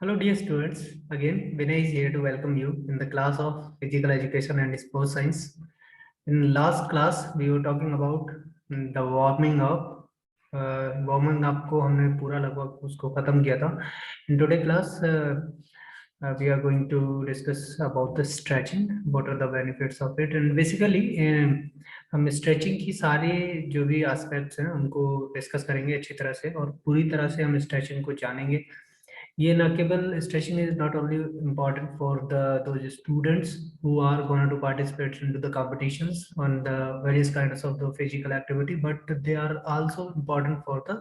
Hello, dear students. Again, Vinay is here to welcome you in the class of Physical Education and Sports Science. In last class, we were talking about the warming up. Warming up को हमने पूरा लगभग उसको खत्म किया था. In today class, we are going to discuss about the stretching. What are the benefits of it? And basically, हम stretching की सारे जो भी aspects हैं उनको discuss करेंगे अच्छी तरह से और पूरी तरह से हम stretching को जानेंगे. ये ना केवल stretching is not only important for those students who are going to participate into the competitions on the various kinds of the physical activity, but they are also important for the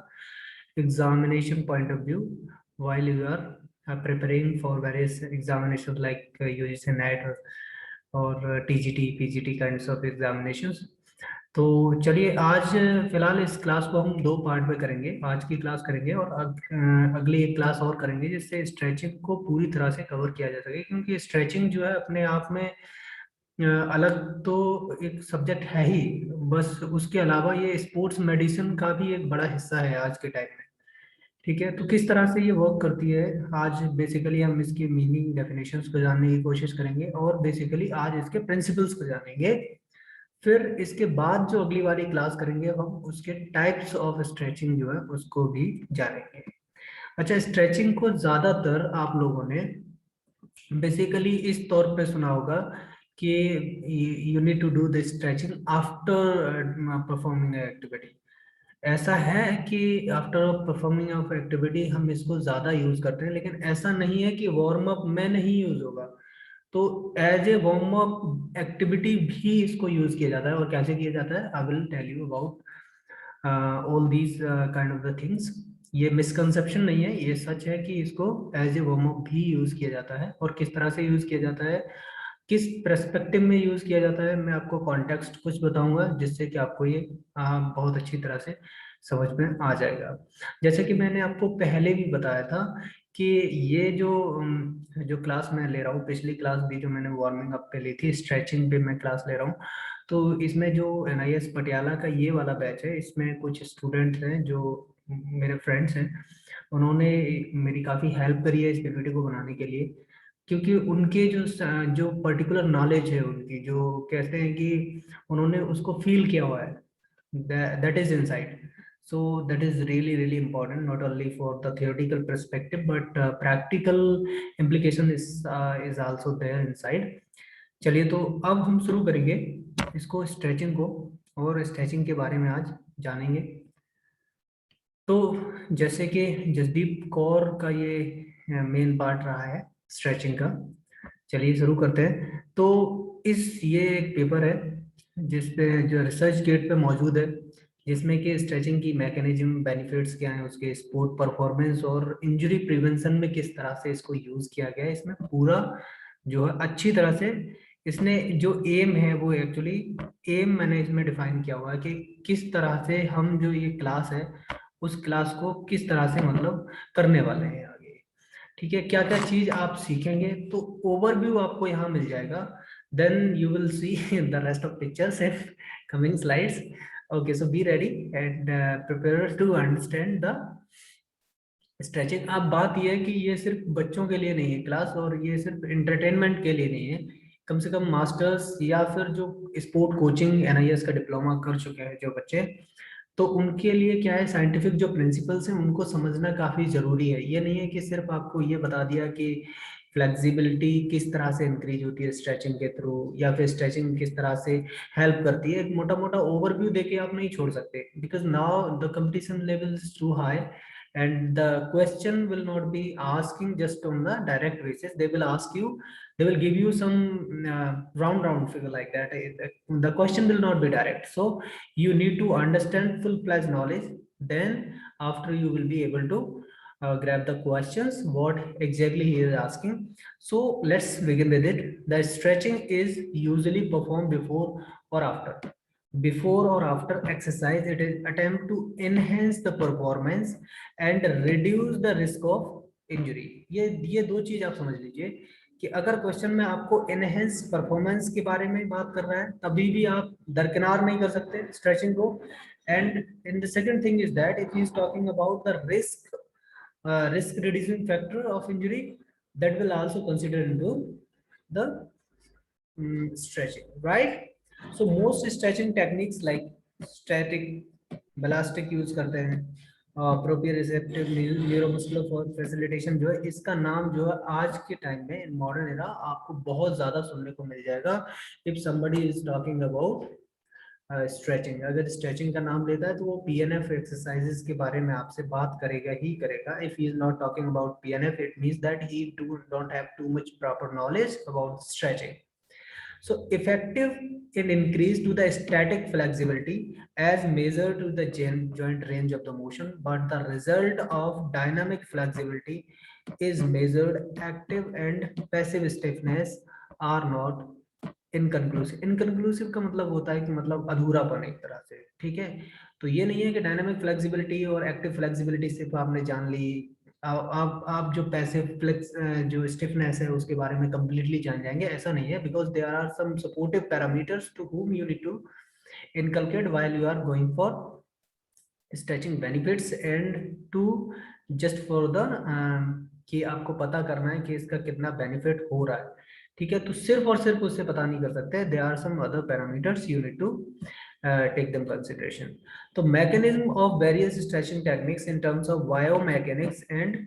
examination point of view while you are preparing for various examinations like UGC NET or TGT, PGT kinds of examinations. तो चलिए आज फिलहाल इस class को हम दो part में करेंगे. आज की क्लास करेंगे और अगली एक क्लास और करेंगे जिससे स्ट्रेचिंग को पूरी तरह से कवर किया जा सके, क्योंकि स्ट्रेचिंग जो है अपने आप में अलग तो एक सब्जेक्ट है ही, बस उसके अलावा ये स्पोर्ट्स मेडिसिन का भी एक बड़ा हिस्सा है आज के टाइम में. ठीक है, तो किस तरह से ये वर्क करती है आज बेसिकली हम इसकी मीनिंग डेफिनेशंस को जानने की कोशिश करेंगे और बेसिकली आज इसके प्रिंसिपल्स को जानेंगे. फिर इसके बाद जो अगली वाली क्लास करेंगे हम उसके टाइप्स ऑफ स्ट्रेचिंग जो है उसको भी जानेंगे. अच्छा, स्ट्रेचिंग को ज्यादातर आप लोगों ने बेसिकली इस तौर पे सुना होगा कि you need to do the stretching after performing activity. ऐसा है कि आफ्टर परफॉर्मिंग ऑफ एक्टिविटी हम इसको ज्यादा यूज करते हैं, लेकिन ऐसा नहीं है कि वार्म अप में नहीं यूज होगा. तो as a warm up activity भी इसको यूज किया जाता है. और कैसे किया जाता है, I will tell you about all these kind of the things. ये मिसकंसेप्शन नहीं है, ये सच है कि इसको एज ए वार्म अप भी यूज किया जाता है. और किस तरह से यूज किया जाता है, किस पर्सपेक्टिव में यूज किया जाता है, मैं आपको कॉन्टेक्स्ट कुछ बताऊंगा जिससे कि आपको ये बहुत अच्छी तरह से समझ में आ जाएगा. जैसे कि मैंने आपको पहले भी बताया था कि ये जो क्लास मैं ले रहा हूँ, पिछली क्लास भी जो मैंने वार्मिंग अप पे ली थी, स्ट्रेचिंग पे मैं क्लास ले रहा हूँ. तो इसमें जो NIS पटियाला का ये वाला बैच है, इसमें कुछ स्टूडेंट्स हैं जो मेरे फ्रेंड्स हैं. उन्होंने मेरी काफ़ी हेल्प करी है इस पीपीटी को बनाने के लिए, क्योंकि उनके जो पर्टिकुलर नॉलेज है उनकी, जो कहते हैं कि उन्होंने उसको फील किया हुआ है, that is inside. So that is really really important, not only for the theoretical perspective but practical implication is also there inside. चलिए, तो अब हम शुरू करेंगे इसको, स्ट्रेचिंग को, और स्ट्रेचिंग के बारे में आज जानेंगे. तो जैसे कि जसदीप कौर का ये मेन पार्ट रहा है स्ट्रेचिंग का, चलिए शुरू करते हैं. तो ये एक पेपर है जिसपे जो रिसर्च गेट पे मौजूद है, जिसमें कि स्ट्रेचिंग की मैकेनिज्म, बेनिफिट्स क्या हैं उसके, स्पोर्ट परफॉर्मेंस और इंजरी प्रिवेंशन में किस तरह से इसको यूज किया गया है. इसमें पूरा जो है अच्छी तरह से इसने जो एम है वो एक्चुअली एम मैंने इसमें डिफाइन किया हुआ है कि किस तरह से हम जो ये क्लास है उस क्लास को किस तरह से मतलब करने वाले हैं आगे. ठीक है, क्या क्या चीज आप सीखेंगे, तो ओवरव्यू आपको यहाँ मिल जाएगा. Then you will see the rest of pictures and coming slides. Okay, so be ready and prepare to understand the stretching. अब बात यह है कि ये सिर्फ बच्चों के लिए नहीं है क्लास, और ये सिर्फ एंटरटेनमेंट के लिए नहीं है. कम से कम मास्टर्स या फिर जो स्पोर्ट कोचिंग NIS का डिप्लोमा कर चुके हैं जो बच्चे, तो उनके लिए क्या है, साइंटिफिक जो प्रिंसिपल्स हैं उनको समझना काफ़ी ज़रूरी है. ये नहीं है कि सिर्फ आपको ये बता दिया कि फ्लेक्सिबिलिटी किस तरह से इंक्रीज होती है स्ट्रेचिंग के थ्रू, या फिर स्ट्रेचिंग किस तरह से हेल्प करती है. एक मोटा मोटा ओवरव्यू देके आप नहीं छोड़ सकते, because now the competition level is too high and the question will not be asking just on the direct basis. They will ask you, they will give you some round figure like that. The question will not be direct, so you need to understand full-fledged knowledge. Then after you will be able to grab the questions what exactly he is asking. So let's begin with it. The stretching is usually performed before or after. Before or after exercise, it is attempt to enhance the performance and reduce the risk of injury. ये दो चीज आप समझ लीजिए कि अगर question में आपको एनहेंस परफॉर्मेंस के बारे में बात कर रहा है तभी भी आप दरकिनार नहीं कर सकते स्ट्रेचिंग को. And in the second thing is that if he is talking about the risk risk reducing factor of injury, that will also consider into the stretching, right? So most stretching techniques like static, ballistic use करते हैं, proprioceptive neuromuscular facilitation जो है, इसका नाम जो है आज के टाइम में मॉडर्न एरा आपको बहुत ज्यादा सुनने को मिल जाएगा if somebody is talking about stretching. अगर स्ट्रेचिंग का नाम लेता है तो वो पीएनएफ एक्सरसाइजेस के बारे में आपसे बात करेगा ही करेगा। If he is not talking about PNF it means that he don't have too much proper knowledge about stretching. So effective in increase to the static flexibility as measured to the joint range of the motion, but the result of dynamic flexibility is measured active and passive stiffness are not inconclusive. Inconclusive का मतलब होता है कि मतलब अधूरापन एक तरह से, ठीक है। तो ये नहीं है कि डायनामिक फ्लेक्सिबिलिटी और एक्टिव फ्लेक्सिबिलिटी सिर्फ आपने जान ली, आप जो पैसिव फ्लेक्स जो स्टिफनेस है उसके बारे में कंप्लीटली जान जाएंगे, ऐसा नहीं है। Because there are some supportive parameters to whom you need to inculcate while you are going for stretching benefits and to just for the कि आपको पता करना है कि इसका कितना बेनिफिट हो रहा है, ठीक है। तो सिर्फ और सिर्फ उससे पता नहीं कर सकते, there are some other parameters you need to take them consideration. तो mechanism of various stretching techniques in terms of biomechanics and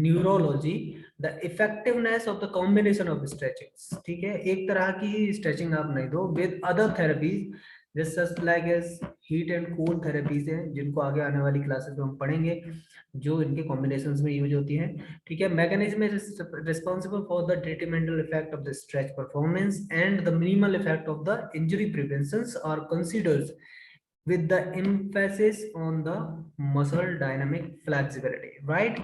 neurology, the effectiveness of the combination of stretchings, ठीक है। एक तरह की stretching आप नहीं दो with other therapies just like as heat and cold therapies हैं जिनको आगे आने वाली क्लासेस में हम पढ़ेंगे, जो इनके कॉम्बिनेशंस में यूज होती हैं, ठीक है। Mechanism is responsible for the detrimental effect of the stretch performance and the minimal effect of the injury prevention are considered with the emphasis on the muscle dynamic flexibility, right?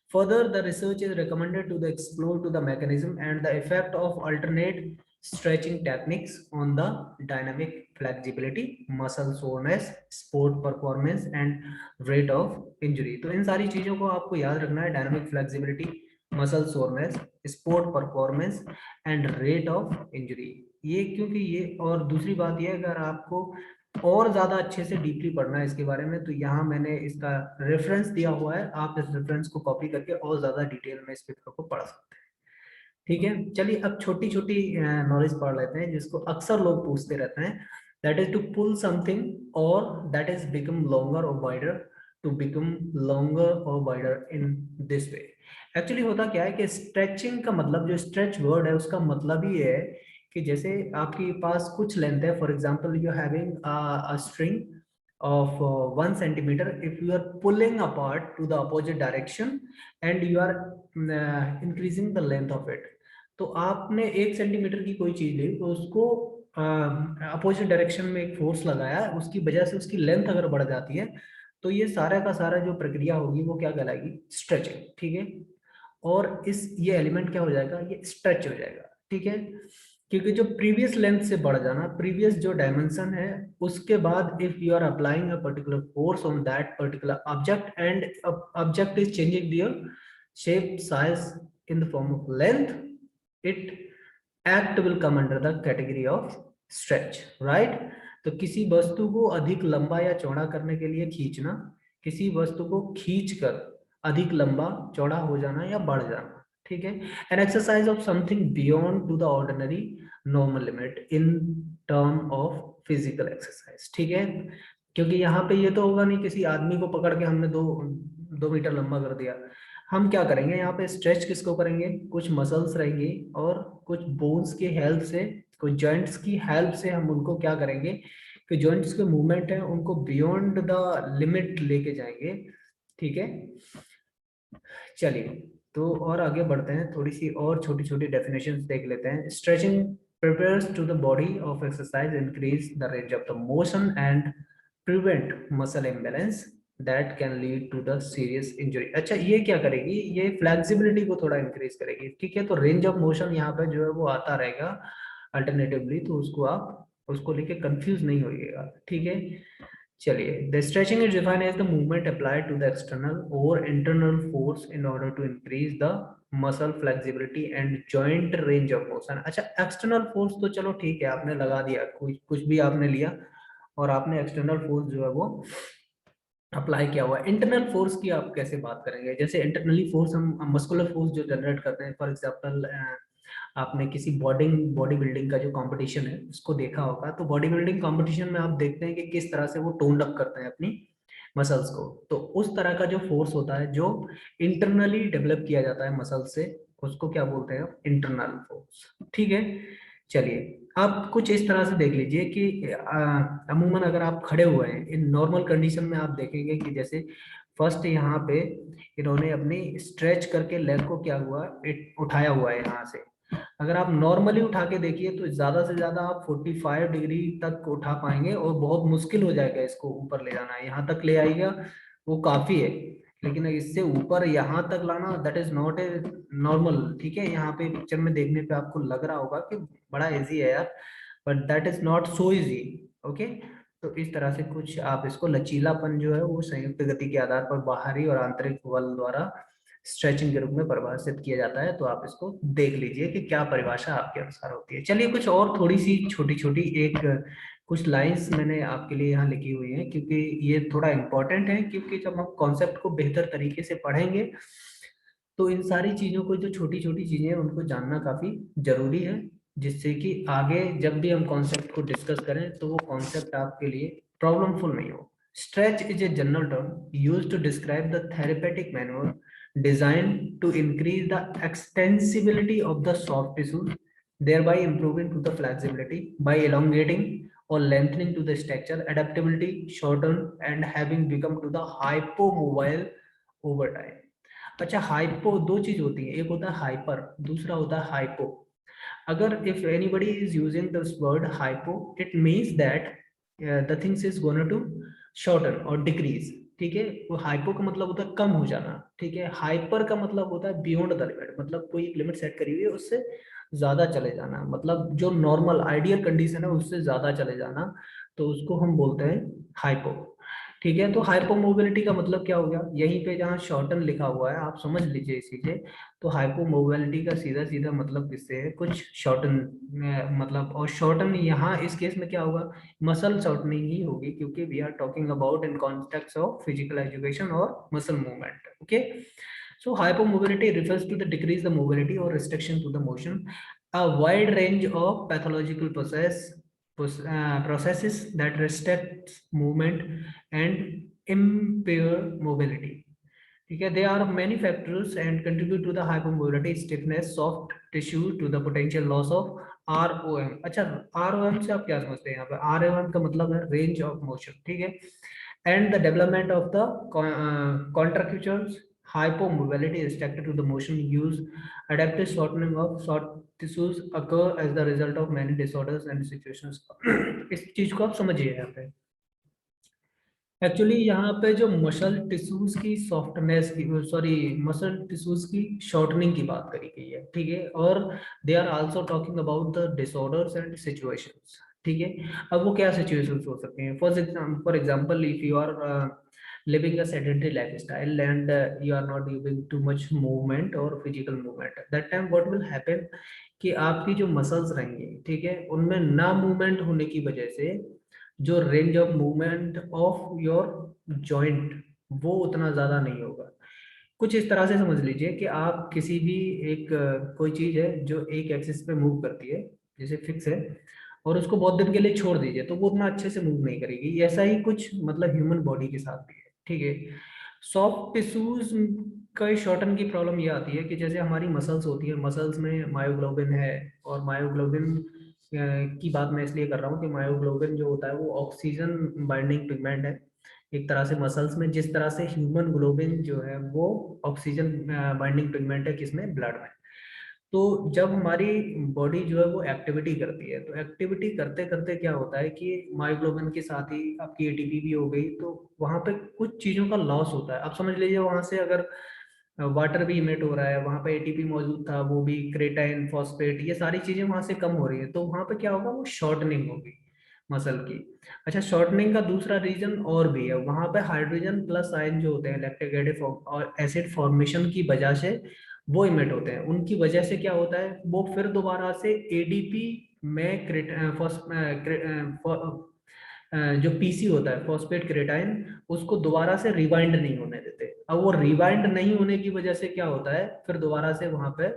Further, the research is recommended to the explore to the mechanism and the effect of alternate stretching techniques on the dynamic flexibility, muscle soreness, sport performance and rate of injury. तो इन सारी चीजों को आपको याद रखना है, dynamic flexibility, muscle soreness, sport performance and rate of injury. ये क्योंकि ये, और दूसरी बात ये, अगर आपको और ज्यादा अच्छे से डीपली पढ़ना है इसके बारे में तो यहाँ मैंने इसका रेफरेंस दिया हुआ है, आप इस रेफरेंस को कॉपी करके और ज्यादा डिटेल में इस पेपर को पढ़ सकते हैं, ठीक है। चलिए अब छोटी छोटी नॉलेज पढ़ लेते हैं जिसको अक्सर लोग पूछते रहते हैं, that is to pull something और दैट इज बिकम लॉन्गर और वाइडर, टू बिकम लॉन्गर और wider in this way. Actually होता क्या है कि स्ट्रेचिंग का मतलब, जो स्ट्रेच वर्ड है उसका मतलब ही है कि जैसे आपके पास कुछ लेंथ है, for example you having a string of 1 centimeter, if you are pulling apart to the opposite direction and you are increasing the length of it, तो आपने 1 सेंटीमीटर की कोई चीज ली तो उसको अपोजिट डायरेक्शन में एक फोर्स लगाया, उसकी वजह से उसकी लेंथ अगर बढ़ जाती है तो ये सारा का सारा जो प्रक्रिया होगी वो क्या कहलाएगी, स्ट्रेचिंग, ठीक है। और इस ये एलिमेंट क्या हो जाएगा, ये स्ट्रेच हो जाएगा, ठीक है। क्योंकि जो प्रीवियस लेंथ से बढ़ जाना, प्रीवियस जो डायमेंशन है उसके बाद if you are applying a particular force on that particular object and object is changing their shape size in the form of length, it act will come under the category of stretch, right. तो किसी वस्तु को अधिक लंबा या चौड़ा करने के लिए खींचना, किसी वस्तु को खींचकर अधिक लंबा चौड़ा हो जाना या बढ़ जाना, ठीक है। An exercise of something beyond to the ordinary normal limit in term of physical exercise, ठीक है। क्योंकि यहाँ पे ये तो होगा नहीं किसी आदमी को पकड़ के हमने 2 मीटर लंबा कर दिया, हम क्या करेंगे यहाँ पे स्ट्रेच किसको करेंगे, कुछ मसल्स रहेंगे और कुछ बोन्स की हेल्प से, कुछ जॉइंट्स की हेल्प से हम उनको क्या करेंगे कि जॉइंट्स के मूवमेंट है उनको बियॉन्ड द लिमिट लेके जाएंगे, ठीक है। चलिए तो और आगे बढ़ते हैं, थोड़ी सी और छोटी छोटी डेफिनेशंस देख लेते हैं। Stretching prepares to the body of exercise, increase the range of the motion and prevent muscle imbalance that can lead to the serious injury। अच्छा ये क्या करेगी, ये फ्लेक्सिबिलिटी को थोड़ा इंक्रीज करेगी, ठीक है। तो रेंज ऑफ मोशन यहाँ पे जो है वो आता रहेगा अल्टरनेटिवली, तो उसको आप उसको लेके कंफ्यूज नहीं होइएगा, ठीक है। चलिए, the stretching is defined as the movement applied to the external or internal force in order to increase the muscle flexibility and joint range of motion। अच्छा एक्सटर्नल फोर्स तो चलो ठीक है, आपने लगा दिया, कुछ भी आपने लिया और आपने एक्सटर्नल फोर्स जो है वो अप्लाई किया हुआ है। इंटरनल फोर्स की आप कैसे बात करेंगे? जैसे इंटरनली फोर्स हम मस्कुलर फोर्स जो जनरेट करते हैं, फॉर एग्जांपल आपने किसी बॉडी बिल्डिंग का जो कंपटीशन है उसको देखा होगा, तो बॉडी बिल्डिंग कंपटीशन में आप देखते हैं कि किस तरह से वो टोन्ड अप करते हैं अपनी मसल्स को। तो उस तरह का जो फोर्स होता है जो इंटरनली डेवलप किया जाता है मसल से, उसको क्या बोलते हैं? Internal force. ठीक है, चलिए आप कुछ इस तरह से देख लीजिए कि अमूमन अगर आप खड़े हुए हैं इन नॉर्मल कंडीशन में, आप देखेंगे कि जैसे फर्स्ट यहाँ पे इन्होंने अपनी स्ट्रेच करके लेग को क्या हुआ, उठाया हुआ है यहाँ से। अगर आप नॉर्मली उठा के देखिए तो ज्यादा से ज्यादा आप 45 डिग्री तक उठा पाएंगे, और बहुत मुश्किल हो जाएगा इसको ऊपर ले जाना। यहाँ तक ले आएगा वो काफी है, लेकिन इससे ऊपर यहाँ तक लाना, that is not a normal. ठीक है, यहाँ पे पिक्चर में देखने पे आपको लग रहा होगा कि बड़ा इजी है यार, but that is not so easy. Okay, तो इस तरह से कुछ आप इसको लचीलापन जो है वो संयुक्त गति के आधार पर बाहरी और आंतरिक बल द्वारा स्ट्रेचिंग के रूप में परिभाषित किया जाता है। तो आप इसको देख लीजिए कि क्या परिभाषा आपके अनुसार होती है। चलिए कुछ और थोड़ी सी छोटी छोटी एक कुछ लाइंस मैंने आपके लिए यहाँ लिखी हुई हैं, क्योंकि ये थोड़ा इंपॉर्टेंट है, क्योंकि जब हम कॉन्सेप्ट को बेहतर तरीके से पढ़ेंगे तो इन सारी चीजों को, जो छोटी छोटी चीजें हैं, उनको जानना काफी जरूरी है, जिससे कि आगे जब भी हम कॉन्सेप्ट को डिस्कस करें तो वो कॉन्सेप्ट आपके लिए प्रॉब्लमफुल नहीं हो। Stretch is a general term used to describe the therapeutic maneuver designed to increase the extensibility of the soft tissues, thereby improving to the flexibility by elongating or lengthening to the structure, adaptability, shorten, and having become to the hypomobile over time. अच्छा, hypo दो चीज होती है, एक होता है hyper, दूसरा होता है हाइपो। अगर if anybody is using this word hypo, it means that the things is gonna to shorten और डिक्रीज। ठीक है, वो हाइपो का मतलब होता है कम हो जाना। ठीक है, हाइपर का मतलब होता है बियॉन्ड द लिमिट, मतलब कोई एक लिमिट सेट करी हुई है उससे ज्यादा चले जाना, मतलब जो नॉर्मल आइडियल कंडीशन है उससे ज्यादा चले जाना, तो उसको हम बोलते हैं हाइपो। ठीक है, तो हाइपोमोबिलिटी का मतलब क्या हो गया? यहीं पे जहाँ शॉर्टन लिखा हुआ है आप समझ लीजिए इसी से। तो हाइपोमोबिलिटी का सीधा सीधा मतलब किससे है? कुछ शॉर्टन मतलब, और शॉर्टन यहाँ इस केस में क्या होगा? मसल शॉर्टनिंग ही होगी, क्योंकि we are talking about in context of physical education और muscle movement. Okay, so hypomobility refers to the decrease the mobility or restriction to the motion. A wide range of pathological processes that restrict movement and impair mobility. ठीक है, there are many factors and contribute to the hypermobility, stiffness, soft tissue, to the potential loss of ROM. अच्छा, ROM से आप क्या समझते हैं? यहाँ पे ROM का मतलब है range of motion। ठीक है, and the development of the contractures. Hypomobility is restricted to the motion use. Adaptive shortening of soft tissues occur as the result of many disorders and situations. इस चीज को आप समझिए यहाँ पे। एक्चुअली यहाँ पे जो मसल टिश्यूज की सॉफ्टनेस की, सॉरी, मसल टिश्यूज की शॉर्टनिंग की बात करी गई है। ठीक है, और they are also talking about the disorders and situations. ठीक है, अब वो क्या सिचुएशंस हो सकते हैं? For example, if you are living a sedentary lifestyle and you are not using too much movement or physical movement, that time what will happen कि आपकी जो मसल्स रहेंगे, ठीक है, उनमें ना मूवमेंट होने की वजह से जो range of movement of your joint वो उतना ज्यादा नहीं होगा। कुछ इस तरह से समझ लीजिए कि आप किसी भी एक कोई चीज है जो एक एक्सिस पे मूव करती है, जैसे फिक्स है, और उसको बहुत दिन के लिए छोड़ दीजिए तो वो उतना अच्छे से मूव नहीं करेगी। ऐसा ही कुछ मतलब ह्यूमन बॉडी के साथ भी है। ठीक है, सॉफ्ट टिश्यूज का शॉर्टन की प्रॉब्लम ये आती है कि जैसे हमारी मसल्स होती है, मसल्स में मायोग्लोबिन है, और मायोग्लोबिन की बात मैं इसलिए कर रहा हूँ कि मायोग्लोबिन जो होता है वो ऑक्सीजन बाइंडिंग पिगमेंट है एक तरह से मसल्स में, जिस तरह से ह्यूमन ग्लोबिन जो है वो ऑक्सीजन बाइंडिंग पिगमेंट है किसमें? ब्लड में। तो जब हमारी बॉडी जो है वो एक्टिविटी करती है, तो एक्टिविटी करते करते क्या होता है कि मायोग्लोबिन के साथ ही आपकी एटीपी भी हो गई, तो वहां पे कुछ चीजों का लॉस होता है। आप समझ लीजिए वहां से अगर वाटर भी इमिट हो रहा है, वहां पे एटीपी मौजूद था, वो भी क्रेटाइन फॉस्फेट, ये सारी चीजें वहां से कम हो रही है, तो वहां पे क्या होगा? वो शॉर्टनिंग होगी मसल की। अच्छा, शॉर्टनिंग का दूसरा रीजन और भी है, वहां पे हाइड्रोजन प्लस आयन जो होते हैं लैक्टिक एसिड और एसिड फॉर्मेशन की वजह से वो इमिट होते हैं। उनकी वजह से क्या होता है? वो फिर दोबारा से एडीपी में जो पीसी होता है फॉस्फेट क्रेटाइन, उसको दोबारा से रिवाइंड नहीं होने देते। अब वो रिवाइंड नहीं होने की वजह से क्या होता है, फिर दोबारा से वहां पे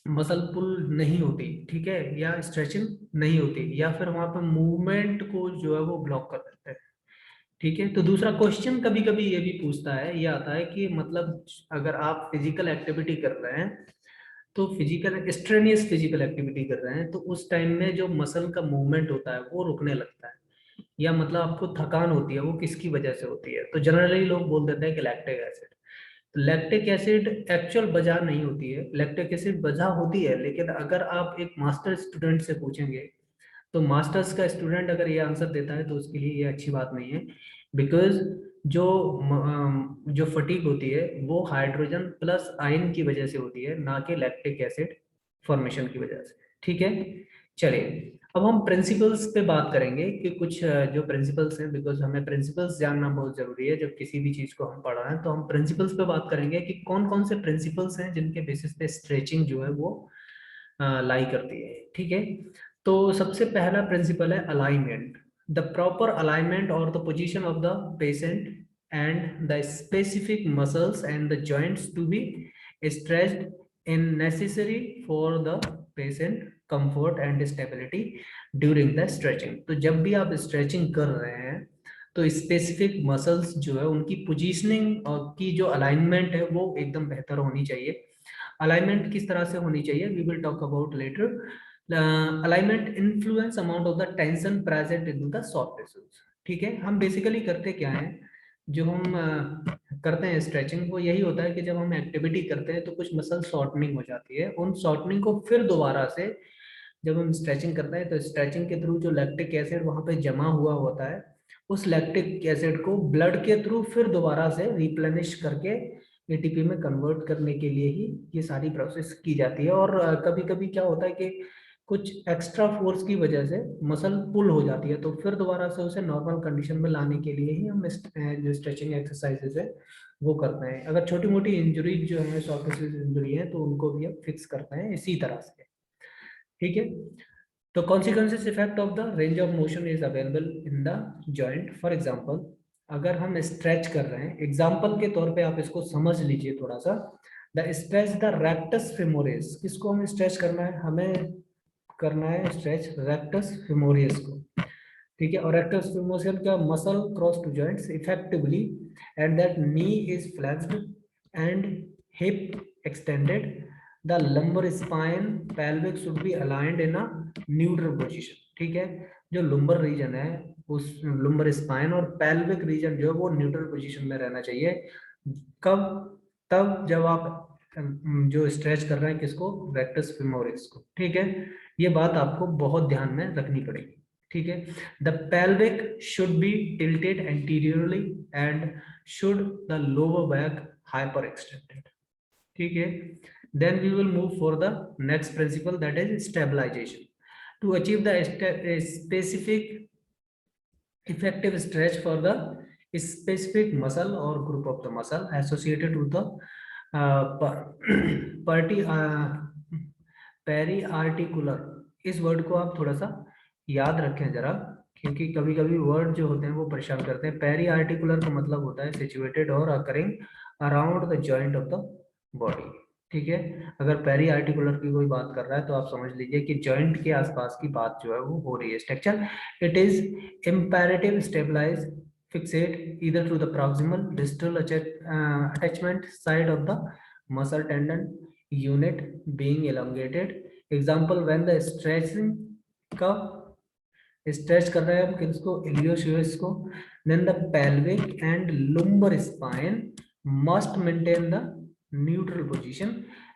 मसल पुल नहीं होती, ठीक है, या स्ट्रेचिंग नहीं होती, या फिर वहां पे मूवमेंट को जो है वो ब्लॉक कर देते हैं। ठीक है, तो दूसरा क्वेश्चन कभी कभी ये भी पूछता है, ये आता है कि मतलब अगर आप फिजिकल एक्टिविटी कर रहे हैं, तो फिजिकल स्ट्रेनियस फिजिकल एक्टिविटी कर रहे हैं, तो उस टाइम में जो मसल का मूवमेंट होता है वो रुकने लगता है, या मतलब आपको थकान होती है, वो किसकी वजह से होती है, तो जनरली लोग बोल देते हैं कि लैक्टिक एसिड। तो लैक्टिक एसिड एक्चुअल वजह नहीं होती है, लैक्टिक एसिड वजह होती है, लेकिन अगर आप एक मास्टर स्टूडेंट से पूछेंगे, तो मास्टर्स का स्टूडेंट अगर ये आंसर देता है तो उसके लिए ये अच्छी बात नहीं है, बिकॉज जो जो फटीग होती है वो हाइड्रोजन प्लस आयन की वजह से होती है, ना कि लैक्टिक एसिड फॉर्मेशन की वजह से। ठीक है, चलिए अब हम प्रिंसिपल्स पे बात करेंगे कि कुछ जो प्रिंसिपल्स हैं, बिकॉज हमें प्रिंसिपल्स जानना बहुत जरूरी है जब किसी भी चीज को हम पढ़ रहे हैं, तो हम प्रिंसिपल्स पे बात करेंगे कि कौन कौन से प्रिंसिपल्स हैं जिनके बेसिस पे स्ट्रेचिंग जो है वो लाई करती है। ठीक है, तो सबसे पहला प्रिंसिपल है अलाइनमेंट, द प्रॉपर अलाइनमेंट और the position of the patient and the specific muscles and the joints to be stretched in necessary for the patient comfort and stability during the stretching. तो जब भी आप stretching कर रहे हैं, तो specific muscles जो है उनकी पोजीशनिंग और की जो अलाइनमेंट है वो एकदम बेहतर होनी चाहिए। अलाइनमेंट किस तरह से होनी चाहिए, we will talk about later. Alignment influence amount of the tension present in the soft tissues. ठीक है, हम बेसिकली करते क्या है, जो हम करते हैं स्ट्रेचिंग, वो यही होता है कि जब हम एक्टिविटी करते हैं तो कुछ मसल शॉर्टनिंग हो जाती है, उन शॉर्टनिंग को फिर दोबारा से जब हम स्ट्रेचिंग करते हैं, तो स्ट्रेचिंग के थ्रू जो लैक्टिक एसिड वहां पे जमा हुआ होता है, उस लैक्टिक एसिड को ब्लड के थ्रू फिर दोबारा से रिप्लेनिश करके एटीपी में कन्वर्ट करने के लिए ही ये सारी प्रोसेस की जाती है। और कभी कभी क्या होता है कि कुछ एक्स्ट्रा फोर्स की वजह से मसल पुल हो जाती है, तो फिर दोबारा से उसे नॉर्मल कंडीशन में लाने के लिए ही हम जो स्ट्रेचिंग एक्सरसाइजेज है वो करते हैं। अगर छोटी मोटी इंजरी जो है, सॉफ्ट टिश्यू इंजरी है, तो उनको भी हम फिक्स करते हैं इसी तरह से। ठीक है, तो consequences effect of the range of motion is available in the joint। For example अगर हम स्ट्रेच कर रहे हैं, एग्जाम्पल के तौर पे आप इसको समझ लीजिए थोड़ा सा, the stretch the rectus femoris, किसको हमें स्ट्रेच करना है, हमें करना है स्ट्रेच रेक्टस फेमोरियस को। ठीक है, और रेक्टस फेमोरियस का muscle cross two joints effectively and that knee is flexed and hip extended, the lumbar spine pelvic should be aligned in a neutral position। ठीक है, जो लुम्बर रीजन है, उस लुम्बर स्पाइन और pelvic रीजन जो है वो न्यूट्रल पोजीशन में रहना चाहिए। कब, तब जब आप जो स्ट्रेच कर रहे हैं किसको, रेक्टस फेमोरिस को। ठीक है, ये बात आपको बहुत ध्यान में रखनी पड़ेगी। ठीक है, the pelvic should be tilted anteriorly and should the lower back hyper extended। ठीक है, then we will move for the next principle, that is stabilization। to achieve the specific effective stretch for the specific muscle or group of the muscle associated with the party periarticular. इस word को आप थोड़ा सा याद रखें जरा, क्योंकि कभी कभी वर्ड जो होते हैं वो परेशान करते हैं। पेरीआर्टिकुलर का मतलब होता है सिचुएटेड और occurring around the joint of the body. ठीक है, अगर पेरी आर्टिकुलर की कोई बात कर रहा है तो आप समझ लीजिए कि जॉइंट के आसपास की बात जो है वो हो रही है। Structure, it is imperative stabilize fixate either to the proximal distal attachment side of the muscle tendon unit being elongated। Example when the stretching का स्ट्रेच कर रहे हैं हम किसको, इलियोशियस को, then the pelvic and lumbar spine must maintain the neutral position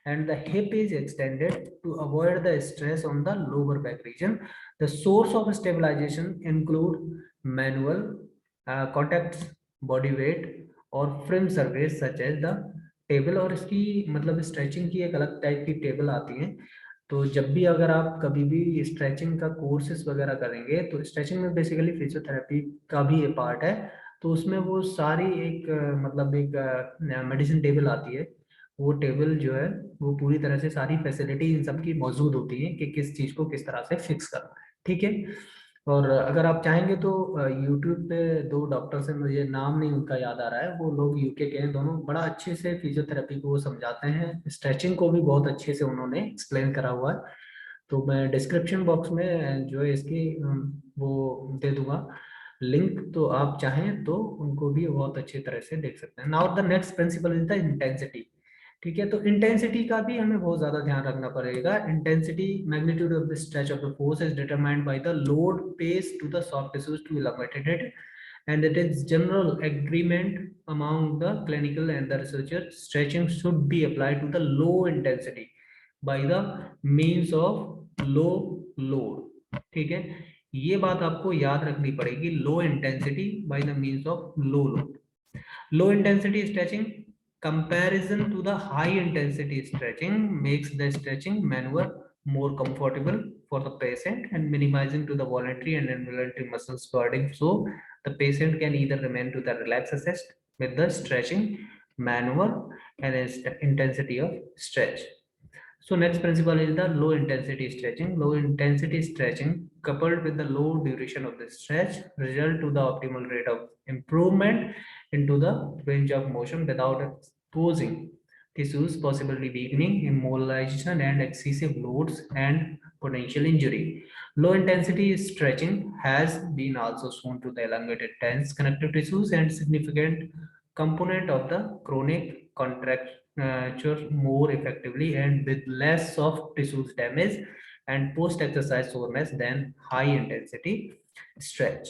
and the hip is extended to avoid the stress on the lower back region। The source of stabilization include manual contacts, body weight और frame surface such as the table. और इसकी मतलब stretching की एक अलग type की table आती है। तो जब भी अगर आप कभी भी स्ट्रेचिंग का कोर्सेज वगैरह करेंगे, तो स्ट्रेचिंग में बेसिकली फिजियोथेरेपी का भी ये पार्ट है, तो उसमें वो सारी एक मतलब एक मेडिसिन टेबल आती है। वो टेबल जो है वो पूरी तरह से सारी फैसिलिटी इन सब की मौजूद होती है कि किस चीज़ को किस तरह से फिक्स करना है। ठीक है, और अगर आप चाहेंगे तो यूट्यूब पे दो डॉक्टर से, मुझे नाम नहीं उनका याद आ रहा है, वो लोग यूके के हैं दोनों, बड़ा अच्छे से फिजियोथेरेपी को वो समझाते हैं, स्ट्रेचिंग को भी बहुत अच्छे से उन्होंने एक्सप्लेन करा हुआ है। तो मैं डिस्क्रिप्शन बॉक्स में जो है इसकी वो दे दूंगा लिंक, तो आप चाहें तो उनको भी बहुत अच्छी तरह से देख सकते हैं। Now the next principle is the intensity. ठीक है, तो इंटेंसिटी का भी हमें बहुत ज्यादा ध्यान रखना पड़ेगा। Intensity, magnitude of the stretch of the force is determined by the load pace to the soft tissues to elongate it, and it is general agreement among the clinical and the researchers. Stretching should be applied to the low intensity by the means of low load। ठीक है, ये बात आपको याद रखनी पड़ेगी, low intensity by the means of low load. Low intensity stretching comparison to the high intensity stretching makes the stretching maneuver more comfortable for the patient and minimizing to the voluntary and involuntary muscles burden, so the patient can either remain to the relaxed assist with the stretching maneuver and intensity of stretch. So next principle is the low intensity stretching. Low intensity stretching coupled with the low duration of the stretch result to the optimal rate of improvement into the range of motion without exposing tissues, possibly weakening, immobilization and excessive loads and potential injury. Low intensity stretching has been also shown to the elongated tense connective tissues and significant component of the chronic contracture more effectively and with less soft tissues damage and post-exercise soreness than high-intensity stretch.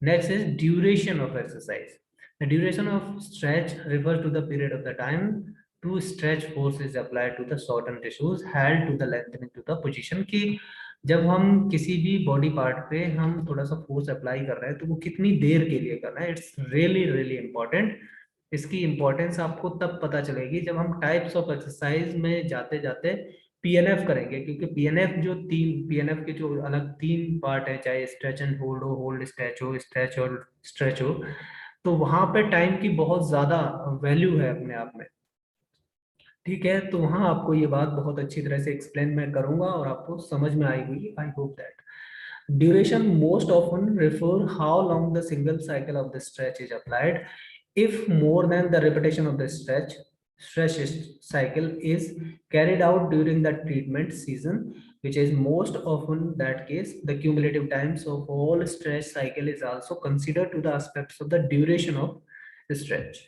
Next is duration of exercise. The duration of stretch refers to the period of the time to stretch force is applied to the shortened tissues held to the lengthening to the position की जब हम किसी भी body part पे हम थोड़ा सा force apply कर रहे हैं तो वो कितनी देर के लिए कर रहे हैं, इट्स रियली रियली इंपॉर्टेंट। इसकी इंपॉर्टेंस आपको तब पता चलेगी जब हम टाइप्स ऑफ एक्सरसाइज में जाते जाते पीएनएफ करेंगे, क्योंकि पीएनएफ जो तीन पीएनएफ के जो अलग तीन पार्ट है, चाहे स्ट्रेच एंड होल्ड हो, होल्ड स्ट्रेच हो, स्ट्रेच और स्ट्रेच हो, तो वहां पे टाइम की बहुत ज्यादा वैल्यू है अपने आप में। ठीक है, तो वहां आपको ये बात बहुत अच्छी तरह से एक्सप्लेन मैं करूंगा और आपको समझ में आई हुई, I hope that. Duration most often refer how long the single cycle of the stretch is applied. If more than the repetition of the stretch cycle is carried out during the treatment season, which is most often that case, the cumulative times of all stretch cycle is also considered to the aspects of the duration of the stretch.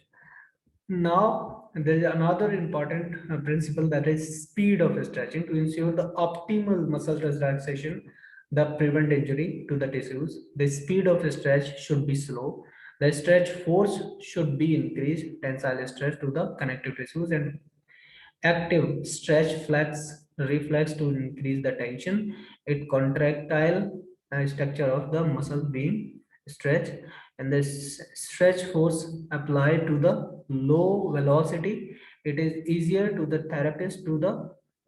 Now, there is another important principle, that is speed of stretching to ensure the optimal muscle relaxation, the prevent injury to the tissues. The speed of stretch should be slow. The stretch force should be increased, tensile stretch to the connective tissues, and active stretch flex reflex to increase the tension. It contractile structure of the muscle being stretched, and the stretch force applied to the low velocity. It is easier to the therapist to the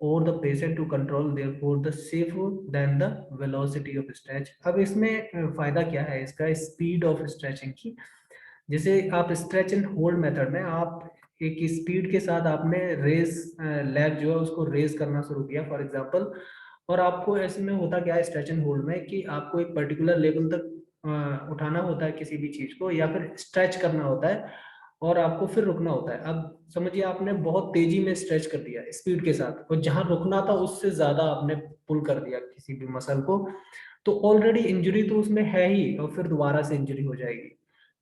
or the patient to control, therefore the safer than the velocity of stretch। अब इसमें फायदा क्या है इसका, speed of stretching की। जैसे आप stretch and hold method में आप एक स्पीड के साथ आपने रेस लेग जो है उसको रेस करना शुरू किया फॉर एग्जांपल, और आपको ऐसे में होता क्या है स्ट्रेच एंड होल्ड में कि आपको एक पर्टिकुलर लेवल तक उठाना होता है किसी भी चीज को, या फिर स्ट्रेच करना होता है और आपको फिर रुकना होता है। अब समझिए आपने बहुत तेजी में स्ट्रेच कर दिया स्पीड के साथ, और जहां रुकना था उससे ज्यादा आपने पुल कर दिया किसी भी मसल को, तो ऑलरेडी इंजरी तो उसमें है ही और फिर दोबारा से इंजरी हो जाएगी।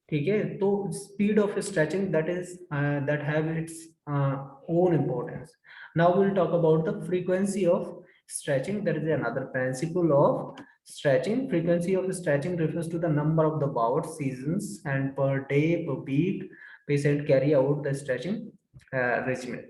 ठीक है, तो speed of stretching that is that have it's own importance. Now we'll talk about the frequency of stretching. That is another principle of stretching. Frequency of stretching refers to the number of the bouts, seasons, and per day, per week patient carry out the stretching regimen.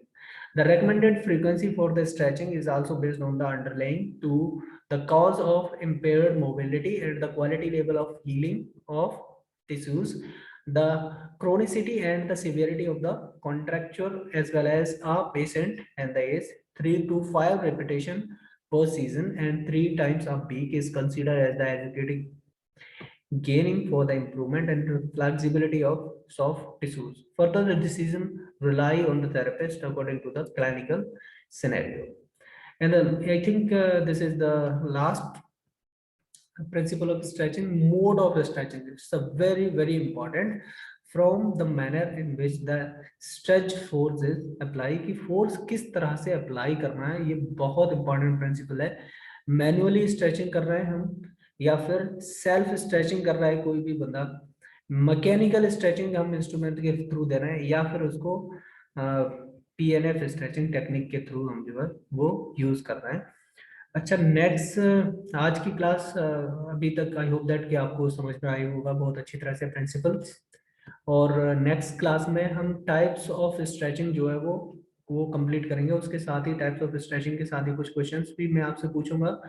The recommended frequency for the stretching is also based on the underlying to the cause of impaired mobility and the quality level of healing of tissues, the chronicity and the severity of the contracture, as well as a patient and the age. 3 to 5 repetition per season and 3 times a week is considered as the educating gaining for the improvement and flexibility of soft tissues. Further, the decision rely on the therapist according to the clinical scenario. And then I think this is the last principle of stretching, mode of stretching. It's a very important from the manner in which the stretch force is apply, कि force किस तरह से apply करना है, ये बहुत important principle है. Manually stretching कर रहे हैं हम या फिर self stretching कर रहा है कोई भी बंदा, मैकेनिकल स्ट्रेचिंग हम इंस्ट्रूमेंट के थ्रू दे रहे हैं या फिर उसको PNF स्ट्रेचिंग टेक्निक के थ्रू हम जो है वो यूज कर रहे हैं. अच्छा, नेक्स्ट आज की क्लास अभी तक आई होप दैट कि आपको समझ में आई होगा बहुत अच्छी तरह से प्रिंसिपल्स. और नेक्स्ट क्लास में हम टाइप्स ऑफ स्ट्रेचिंग जो है वो कंप्लीट करेंगे. उसके साथ ही टाइप्स ऑफ स्ट्रेचिंग के साथ ही कुछ क्वेश्चंस भी मैं आपसे पूछूंगा,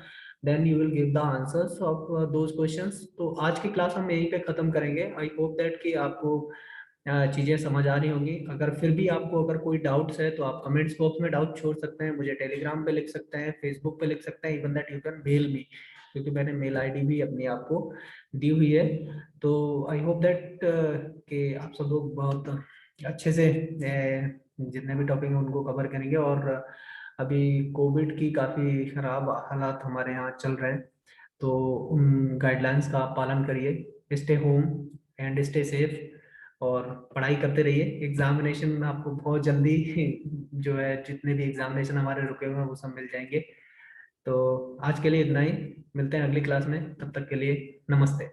then you will give the answers of those questions. तो आज की क्लास हम यहीं पे खत्म करेंगे. आई होप दैट कि आपको चीज़ें समझ आ रही होंगी. अगर फिर भी आपको अगर कोई डाउट्स है तो आप कमेंट्स बॉक्स में डाउट छोड़ सकते हैं, मुझे टेलीग्राम पे लिख सकते हैं, फेसबुक पे लिख सकते हैं, even that you can mail me, क्योंकि मैंने मेल आईडी भी अपनी आपको दी हुई है. तो आई होप दैट कि आप सब लोग बहुत अच्छे से जितने भी टॉपिक हैं उनको कवर करेंगे. और अभी कोविड की काफ़ी खराब हालात हमारे यहाँ चल रहे हैं, तो उन गाइडलाइंस का आप पालन करिए, stay home and stay safe, और पढ़ाई करते रहिए. एग्जामिनेशन आपको बहुत जल्दी जो है जितने भी एग्जामिनेशन हमारे रुके हुए हैं वो सब मिल जाएंगे. तो आज के लिए इतना ही, मिलते हैं अगली क्लास में, तब तक के लिए नमस्ते.